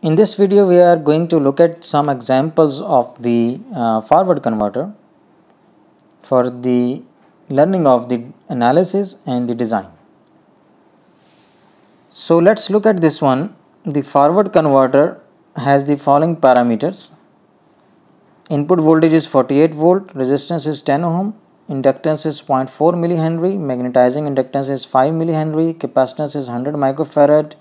In this video, we are going to look at some examples of the forward converter for the learning of the analysis and the design. So let's look at this one. The forward converter has the following parameters. Input voltage is 48 volt, resistance is 10 ohm, inductance is 0.4 millihenry, magnetizing inductance is 5 millihenry, capacitance is 100 microfarad,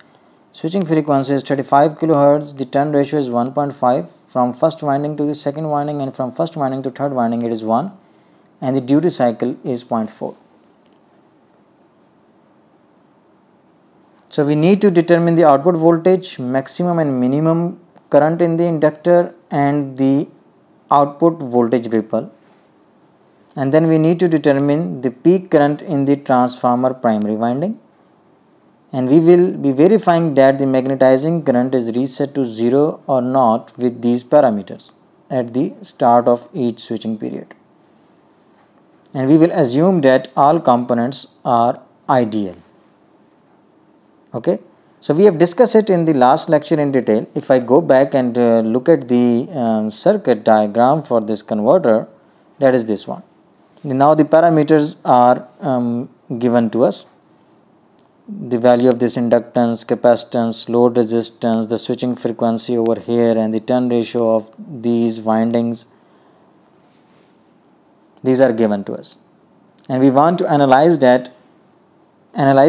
switching frequency is 35 kHz, the turn ratio is 1.5, from first winding to the second winding and from first winding to third winding it is 1, and the duty cycle is 0.4. So we need to determine the output voltage, maximum and minimum current in the inductor and the output voltage ripple, and then we need to determine the peak current in the transformer primary winding, and we will be verifying that the magnetizing current is reset to 0 or not with these parameters at the start of each switching period, and we will assume that all components are ideal. Okay, so we have discussed it in the last lecture in detail. If I go back and look at the circuit diagram for this converter, that is this one. Now the parameters are given to us. The value of this inductance, capacitance, load resistance, the switching frequency over here, and the turn ratio of these windings. These are given to us, and we want to analyze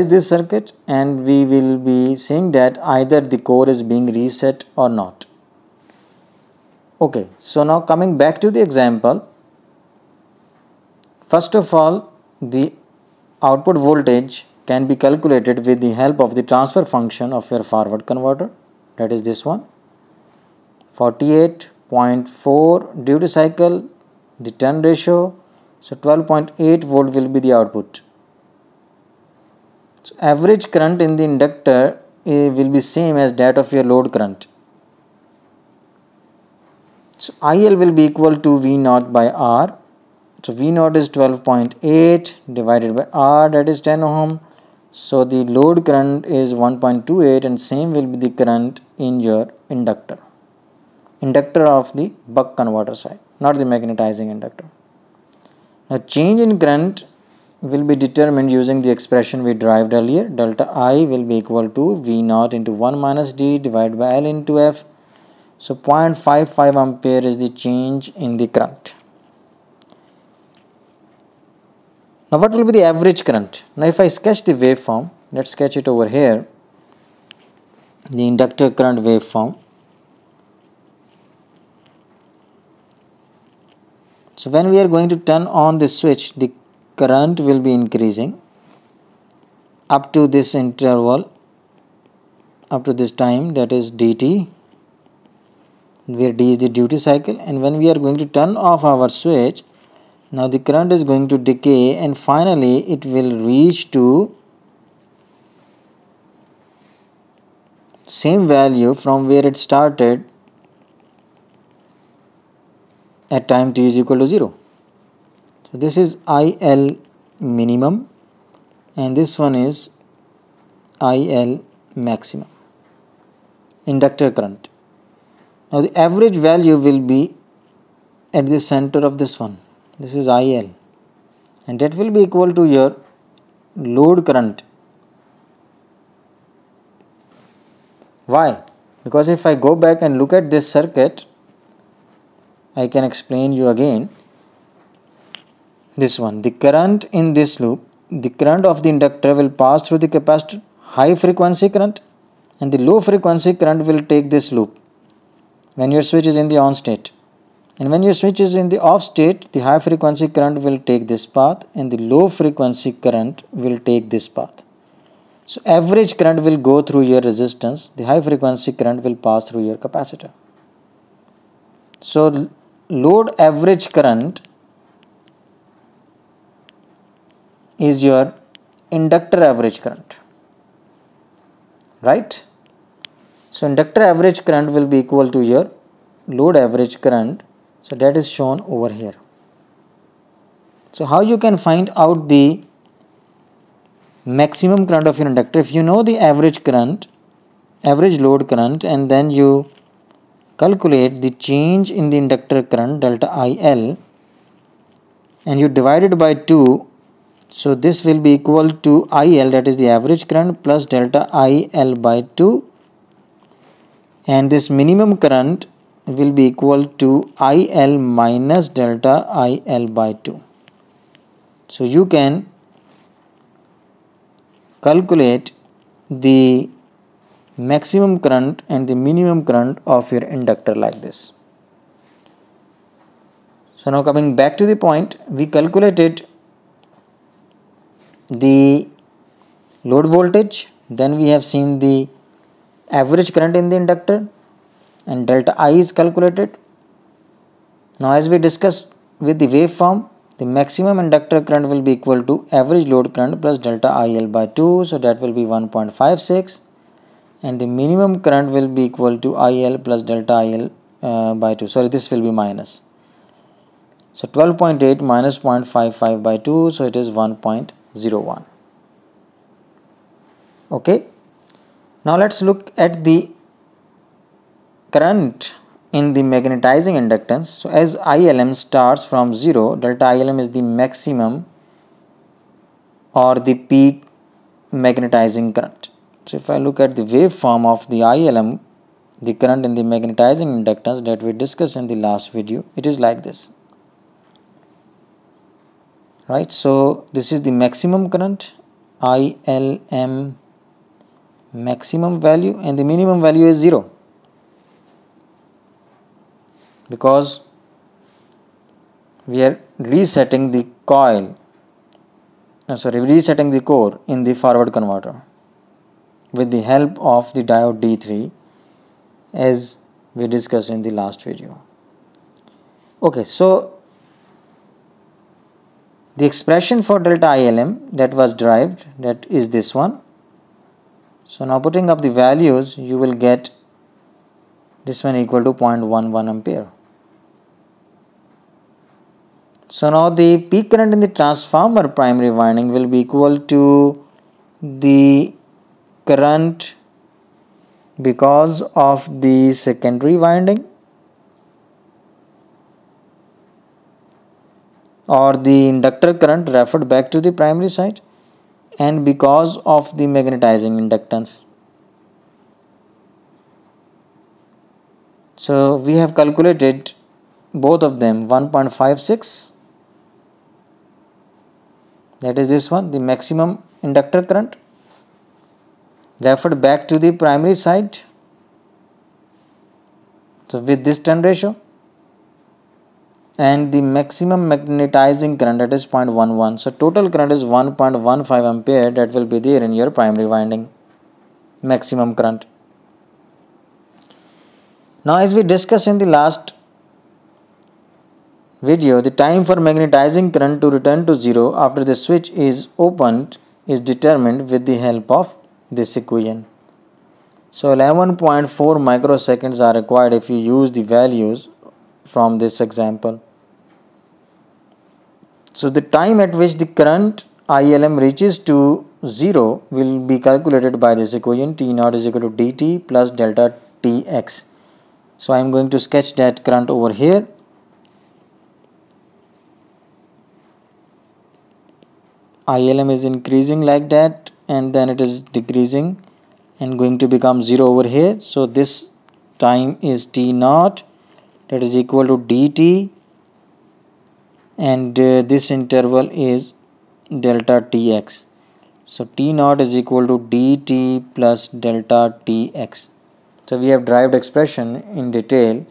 this circuit, and we will be seeing that either the core is being reset or not. Okay, so now coming back to the example, first of all, the output voltage can be calculated with the help of the transfer function of your forward converter, that is this one, 48.4 duty cycle, the turn ratio, so 12.8 volt will be the output. So average current in the inductor will be same as that of your load current. So IL will be equal to V0 by R. So V0 is 12.8 divided by R, that is 10 ohm. So the load current is 1.28, and same will be the current in your inductor of the buck converter side, not the magnetizing inductor. Now change in current will be determined using the expression we derived earlier. Delta I will be equal to V0 into 1 minus D divided by L into F. So 0.55 ampere is the change in the current. Now what will be the average current? Now if I sketch the waveform, let's sketch it over here, the inductor current waveform. So when we are going to turn on the switch, the current will be increasing up to this interval, up to this time, that is dt, where d is the duty cycle, and when we are going to turn off our switch, now the current is going to decay and finally it will reach to same value from where it started at time t is equal to 0. So this is IL minimum and this one is IL maximum, inductor current. Now the average value will be at the center of this one. This is IL, and that will be equal to your load current. Why? Because if I go back and look at this circuit, I can explain you again. This one, the current in this loop, the current of the inductor will pass through the capacitor, high frequency current, and the low frequency current will take this loop when your switch is in the on state. And when your switch is in the off state, the high frequency current will take this path and the low frequency current will take this path. So average current will go through your resistance, the high frequency current will pass through your capacitor. So load average current is your inductor average current, right? So inductor average current will be equal to your load average current. So that is shown over here. So how you can find out the maximum current of your inductor? If you know the average current, average load current, and then you calculate the change in the inductor current delta IL, and you divide it by 2. So this will be equal to IL, that is the average current, plus delta IL by 2, and this minimum current will be equal to IL minus delta IL by 2. So you can calculate the maximum current and the minimum current of your inductor like this. So now coming back to the point, we calculated the load voltage, then we have seen the average current in the inductor, and delta I is calculated. Now as we discussed with the waveform, the maximum inductor current will be equal to average load current plus delta IL by 2, so that will be 1.56, and the minimum current will be equal to IL plus delta IL by 2, sorry, this will be minus. So 12.8 minus 0.55 by 2, so it is 1.01. Okay. Now let's look at the current in the magnetizing inductance. So as ILM starts from 0, delta ILM is the maximum or the peak magnetizing current. So if I look at the waveform of the ILM, the current in the magnetizing inductance that we discussed in the last video, it is like this. Right, so this is the maximum current, ILM maximum value, and the minimum value is 0, because we are resetting the coil, resetting the core in the forward converter with the help of the diode D3, as we discussed in the last video. Okay, so the expression for delta ILM that was derived, that is this one. So now putting up the values, you will get this one equal to 0.11 ampere. So now the peak current in the transformer primary winding will be equal to the current because of the secondary winding, or the inductor current referred back to the primary side, and because of the magnetizing inductance. So we have calculated both of them, 1.56, that is this one, the maximum inductor current referred back to the primary side, so with this turn ratio, and the maximum magnetizing current, that is 0.11. So total current is 1.15 ampere, that will be there in your primary winding maximum current. Now as we discussed in the last video, the time for magnetizing current to return to 0 after the switch is opened is determined with the help of this equation. So 11.4 microseconds are required if you use the values from this example. So the time at which the current ILM reaches to 0 will be calculated by this equation, T naught is equal to dt plus delta Tx. So I am going to sketch that current over here. ILM is increasing like that, and then it is decreasing and going to become 0 over here. So this time is T naught, that is equal to dt, and this interval is delta Tx. So T naught is equal to dt plus delta Tx. So we have derived expression in detail.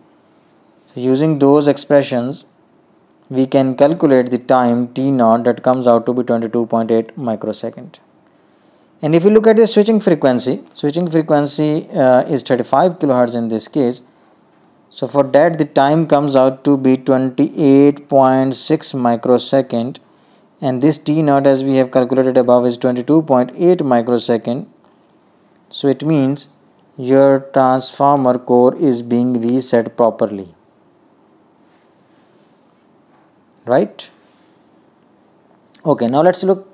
So using those expressions, we can calculate the time T naught, that comes out to be 22.8 microsecond. And if you look at the switching frequency is 35 kilohertz in this case. So for that the time comes out to be 28.6 microsecond, and this T naught, as we have calculated above, is 22.8 microsecond. So it means your transformer core is being reset properly, right? Okay, now let's look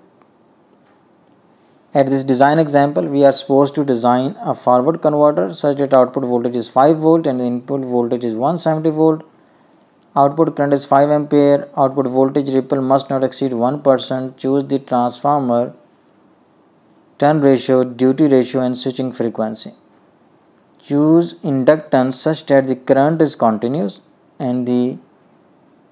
At this design example, we are supposed to design a forward converter such that output voltage is 5 volt and the input voltage is 170 volt. Output current is 5 ampere. Output voltage ripple must not exceed 1%. Choose the transformer turn ratio, duty ratio and switching frequency. Choose inductance such that the current is continuous and the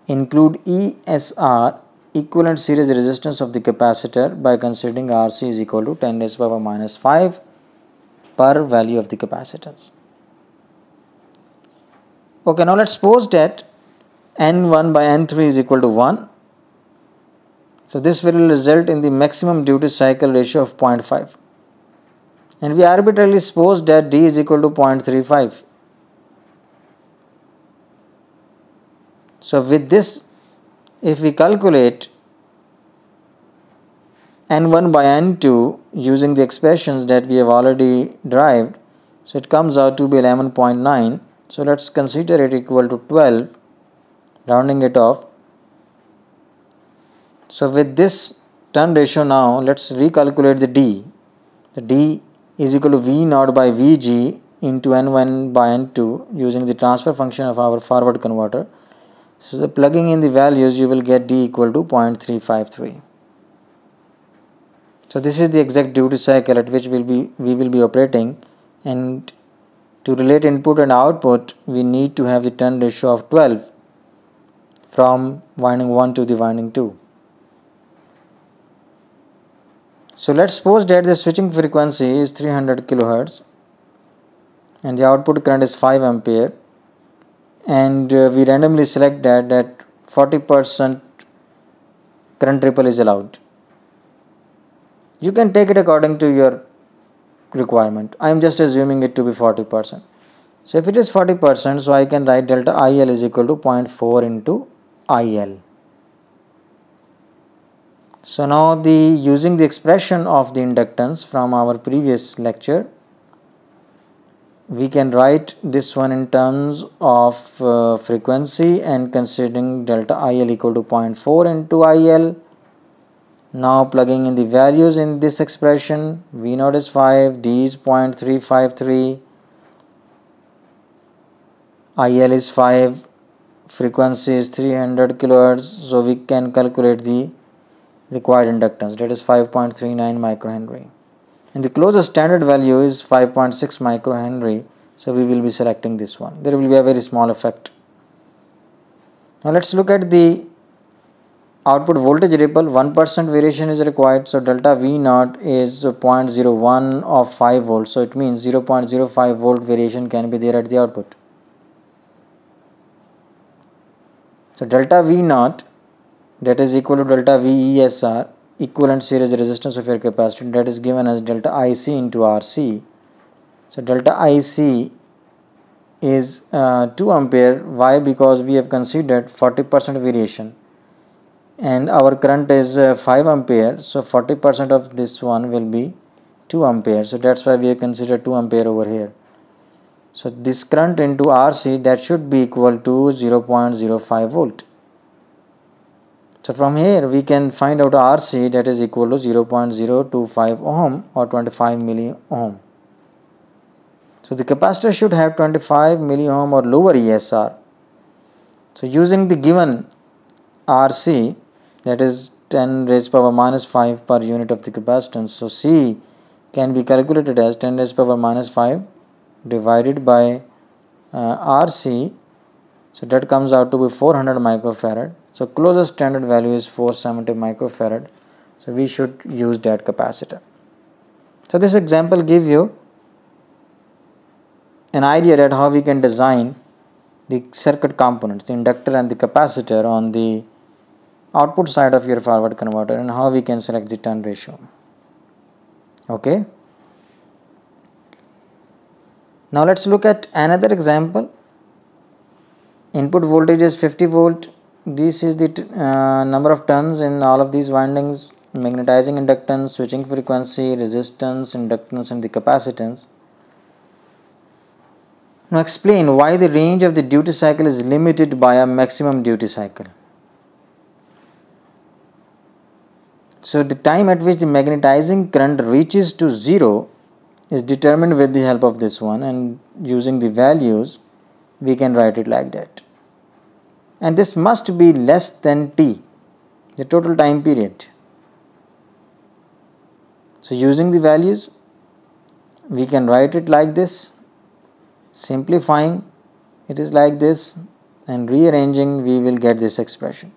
include ESR, equivalent series resistance of the capacitor, by considering RC is equal to 10 raised to the power minus 5 per value of the capacitance. Okay, now let's suppose that N1 by N3 is equal to 1. So this will result in the maximum duty cycle ratio of 0.5. And we arbitrarily suppose that D is equal to 0.35. So with this, if we calculate N1 by N2 using the expressions that we have already derived, so it comes out to be 11.9. So let's consider it equal to 12, rounding it off. So with this turn ratio now, let's recalculate the D. The D is equal to V naught by Vg into N1 by N2 using the transfer function of our forward converter. So the plugging in the values, you will get D equal to 0.353. So this is the exact duty cycle at which we will be operating, and to relate input and output we need to have the turn ratio of 12 from winding 1 to the winding 2. So let's suppose that the switching frequency is 300 kHz and the output current is 5 ampere, and we randomly select that 40% current ripple is allowed. You can take it according to your requirement. I am just assuming it to be 40%. So if it is 40%, so I can write delta IL is equal to 0.4 into IL. So now using the expression of the inductance from our previous lecture, we can write this one in terms of frequency and considering delta IL equal to 0.4 into IL. Now plugging in the values in this expression, V naught is 5, D is 0.353, IL is 5, frequency is 300 kHz, so we can calculate the required inductance, that is 5.39 microhenry. And the closest standard value is 5.6 microhenry, so we will be selecting this one. There will be a very small effect. Now let's look at the output voltage ripple. 1% variation is required, so delta V naught is 0.01 of 5 volts, so it means 0.05 volt variation can be there at the output. So delta V naught, that is equal to delta VESR, equivalent series resistance of your capacitor, that is given as delta IC into RC. So delta IC is 2 ampere. Why? Because we have considered 40% variation and our current is 5 ampere, so 40% of this one will be 2 ampere, so that's why we have considered 2 ampere over here. So this current into RC, that should be equal to 0.05 volt. So from here we can find out RC, that is equal to 0.025 ohm or 25 milli ohm. So the capacitor should have 25 milli ohm or lower ESR. So using the given RC, that is 10 raised to the power minus 5 per unit of the capacitance. So C can be calculated as 10 raised to the power minus 5 divided by RC. So that comes out to be 400 microfarad. So closest standard value is 470 microfarad. So we should use that capacitor. So this example gives you an idea that how we can design the circuit components, the inductor and the capacitor on the output side of your forward converter, and how we can select the turn ratio. Okay. Now let's look at another example. Input voltage is 50 volt. This is the number of turns in all of these windings, magnetizing inductance, switching frequency, resistance, inductance and the capacitance. Now explain why the range of the duty cycle is limited by a maximum duty cycle. So the time at which the magnetizing current reaches to 0 is determined with the help of this one, and using the values we can write it like that. And this must be less than t, the total time period. So using the values we can write it like this, simplifying it is like this, and rearranging we will get this expression.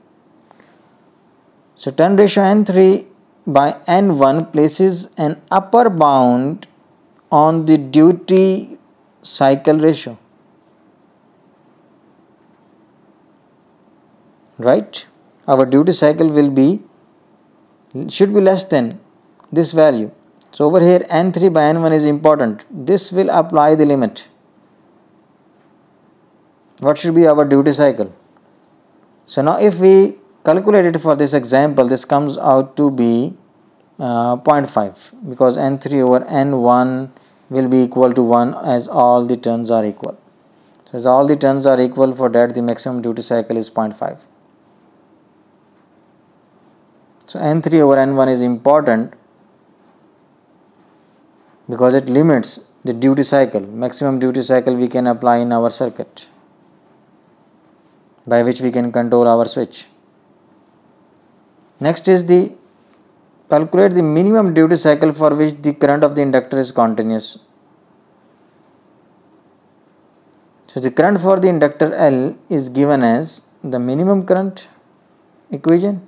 So 10 ratio n3 by n1 places an upper bound on the duty cycle ratio, right? Our duty cycle should be less than this value. So over here n3 by n1 is important. This will apply the limit. What should be our duty cycle? So now if we calculate it for this example, this comes out to be 0.5, because n3 over n1 will be equal to 1 as all the turns are equal. So as all the turns are equal, for that the maximum duty cycle is 0.5. So n3 over n1 is important because it limits the duty cycle. Maximum duty cycle we can apply in our circuit, by which we can control our switch. Next is the calculate the minimum duty cycle for which the current of the inductor is continuous. So the current for the inductor L is given as the minimum current equation,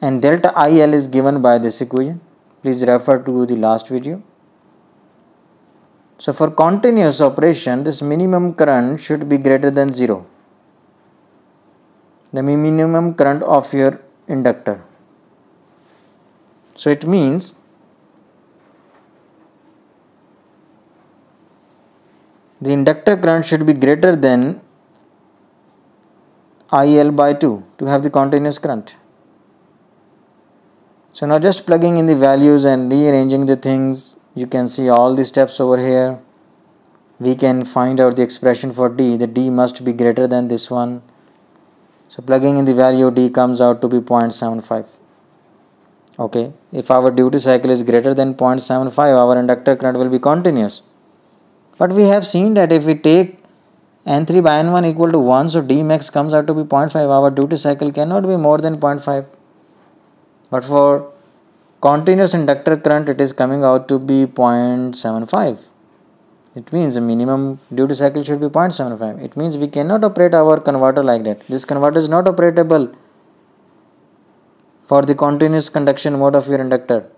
and delta IL is given by this equation. Please refer to the last video. So for continuous operation, this minimum current should be greater than 0, the minimum current of your inductor. So it means the inductor current should be greater than IL by 2 to have the continuous current. So now just plugging in the values and rearranging the things, you can see all the steps over here. We can find out the expression for D. The D must be greater than this one. So plugging in the value, D comes out to be 0.75. Okay, if our duty cycle is greater than 0.75, our inductor current will be continuous. But we have seen that if we take n3 by n1 equal to 1, so D max comes out to be 0.5. Our duty cycle cannot be more than 0.5. But for continuous inductor current, it is coming out to be 0.75. It means the minimum duty cycle should be 0.75. It means we cannot operate our converter like that. This converter is not operatable for the continuous conduction mode of your inductor,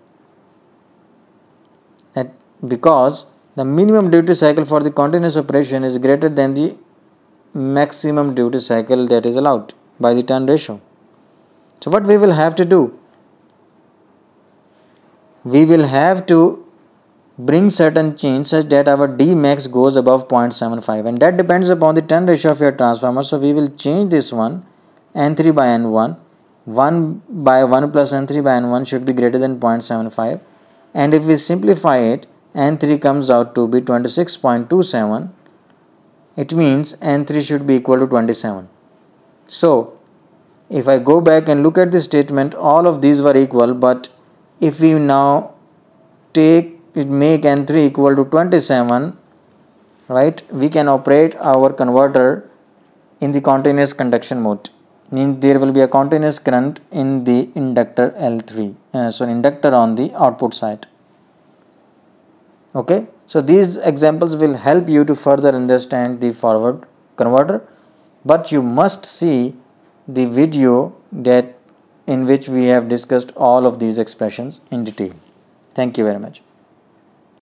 because the minimum duty cycle for the continuous operation is greater than the maximum duty cycle that is allowed by the turn ratio. So what we will have to do? We will have to bring certain change such that our D max goes above 0.75, and that depends upon the turn ratio of your transformer. So we will change this one, n3 by n1, 1 by 1 plus n3 by n1 should be greater than 0.75, and if we simplify it, n3 comes out to be 26.27. It means n3 should be equal to 27. So if I go back and look at the statement, all of these were equal, but if we now make n3 equal to 27, right, we can operate our converter in the continuous conduction mode. Means there will be a continuous current in the inductor L3, so inductor on the output side. Okay, so these examples will help you to further understand the forward converter, but you must see the video in which we have discussed all of these expressions in detail. Thank you very much.